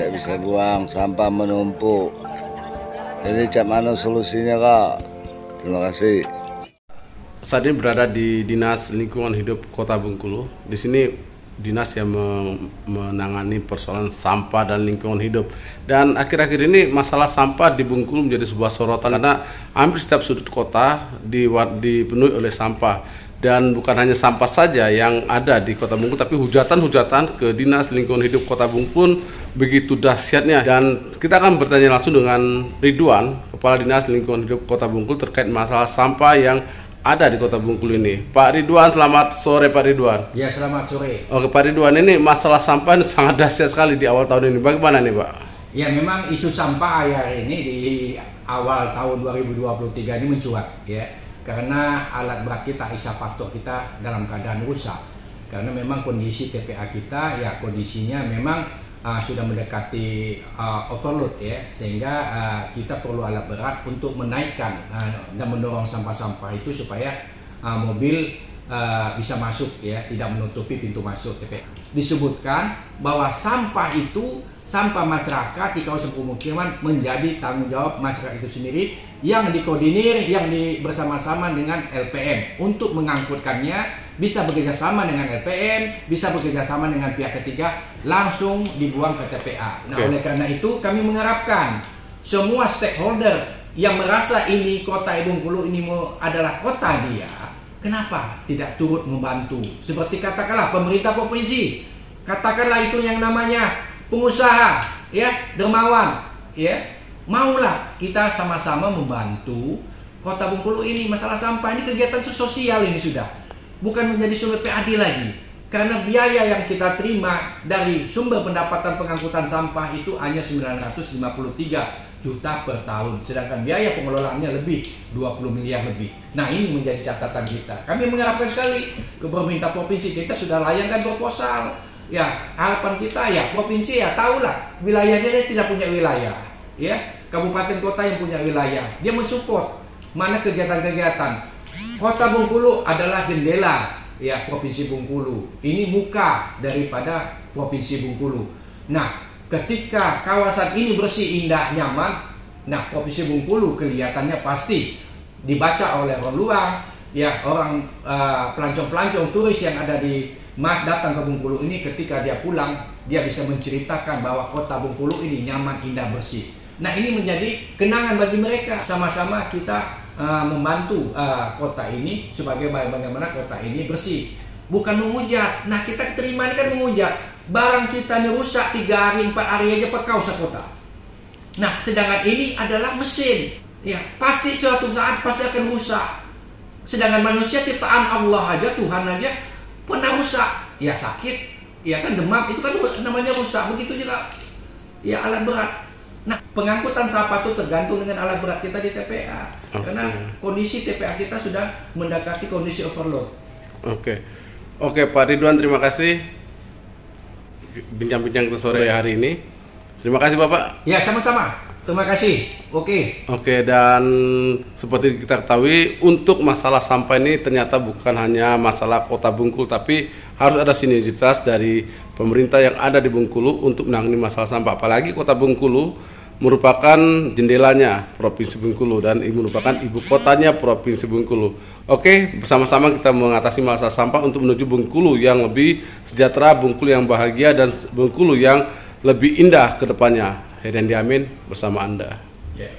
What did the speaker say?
tidak bisa buang, sampah menumpuk. Jadi cak mana solusinya Kak? Terima kasih. Saat ini berada di Dinas Lingkungan Hidup Kota Bengkulu. Di sini dinas yang menangani persoalan sampah dan lingkungan hidup. Dan akhir-akhir ini masalah sampah di Bengkulu menjadi sebuah sorotan karena hampir setiap sudut kota dipenuhi oleh sampah. Dan bukan hanya sampah saja yang ada di Kota Bengkulu, tapi hujatan-hujatan ke Dinas Lingkungan Hidup Kota Bengkulu begitu dahsyatnya. Dan kita akan bertanya langsung dengan Ridwan, Kepala Dinas Lingkungan Hidup Kota Bengkulu terkait masalah sampah yang ada di Kota Bengkulu ini. Pak Ridwan, selamat sore Pak Ridwan. Ya, selamat sore. Oke Pak Ridwan, ini masalah sampah sangat dahsyat sekali di awal tahun ini. Bagaimana nih Pak? Ya, memang isu sampah akhir ini di awal tahun 2023 ini mencuat ya. Karena alat berat kita, isafaktor kita dalam keadaan rusak. Karena memang kondisi TPA kita ya kondisinya memang sudah mendekati overload ya, sehingga kita perlu alat berat untuk menaikkan dan mendorong sampah-sampah itu supaya mobil bisa masuk ya, tidak menutupi pintu masuk TPA. Disebutkan bahwa sampah itu, sampah masyarakat di kawasan pemukiman menjadi tanggung jawab masyarakat itu sendiri yang dikoordinir, yang bersama-sama dengan LPM untuk mengangkutkannya, bisa bekerjasama dengan LPM, bisa bekerjasama dengan pihak ketiga, langsung dibuang ke TPA. Nah, oleh karena itu kami mengharapkan semua stakeholder yang merasa ini kota Bengkulu ini adalah kota dia, kenapa tidak turut membantu? Seperti katakanlah pemerintah provinsi, katakanlah itu yang namanya pengusaha, ya, dermawan, ya, maulah kita sama-sama membantu Kota Bengkulu ini. Masalah sampah ini kegiatan sosial ini sudah bukan menjadi sumber PAD lagi, karena biaya yang kita terima dari sumber pendapatan pengangkutan sampah itu hanya 953 juta per tahun, sedangkan biaya pengelolaannya lebih 20 miliar lebih. Nah, ini menjadi catatan kita. Kami mengharapkan sekali ke pemerintah provinsi, kita sudah layangkan proposal. Ya, harapan kita ya provinsi ya tahulah wilayahnya dia tidak punya wilayah, ya, kabupaten kota yang punya wilayah, dia mensupport mana kegiatan-kegiatan. Kota Bengkulu adalah jendela ya provinsi Bengkulu, ini muka daripada provinsi Bengkulu. Nah, ketika kawasan ini bersih, indah, nyaman, nah provinsi Bengkulu kelihatannya pasti dibaca oleh orang luar, ya, orang pelancong-pelancong turis yang ada di datang ke Bengkulu ini, ketika dia pulang dia bisa menceritakan bahwa kota Bengkulu ini nyaman, indah, bersih. Nah, ini menjadi kenangan bagi mereka. Sama-sama kita membantu kota ini sebagai bagaimana kota ini bersih, bukan menghujat. Nah, kita terima ini kan menghujat, barang kita ini rusak 3 hari 4 hari aja pekau sekota. Nah, sedangkan ini adalah mesin, ya, pasti suatu saat pasti akan rusak. Sedangkan manusia ciptaan Allah aja, Tuhan aja pernah rusak, ya sakit, ya kan, demam, itu kan namanya rusak. Begitu juga ya alat berat. Nah, pengangkutan sampah itu tergantung dengan alat berat kita di TPA. Karena kondisi TPA kita sudah mendekati kondisi overload. Oke Pak Ridwan, terima kasih bincang-bincang ke sore hari ini. Terima kasih Bapak. Ya, sama-sama. Terima kasih. Oke, dan seperti kita ketahui, untuk masalah sampah ini ternyata bukan hanya masalah Kota Bengkulu, tapi harus ada sinergitas dari pemerintah yang ada di Bengkulu untuk menangani masalah sampah. Apalagi Kota Bengkulu merupakan jendelanya Provinsi Bengkulu dan merupakan ibu kotanya Provinsi Bengkulu. Oke, bersama-sama kita mengatasi masalah sampah untuk menuju Bengkulu yang lebih sejahtera, Bengkulu yang bahagia, dan Bengkulu yang lebih indah ke depannya. Heriandi Amin bersama Anda. Yeah.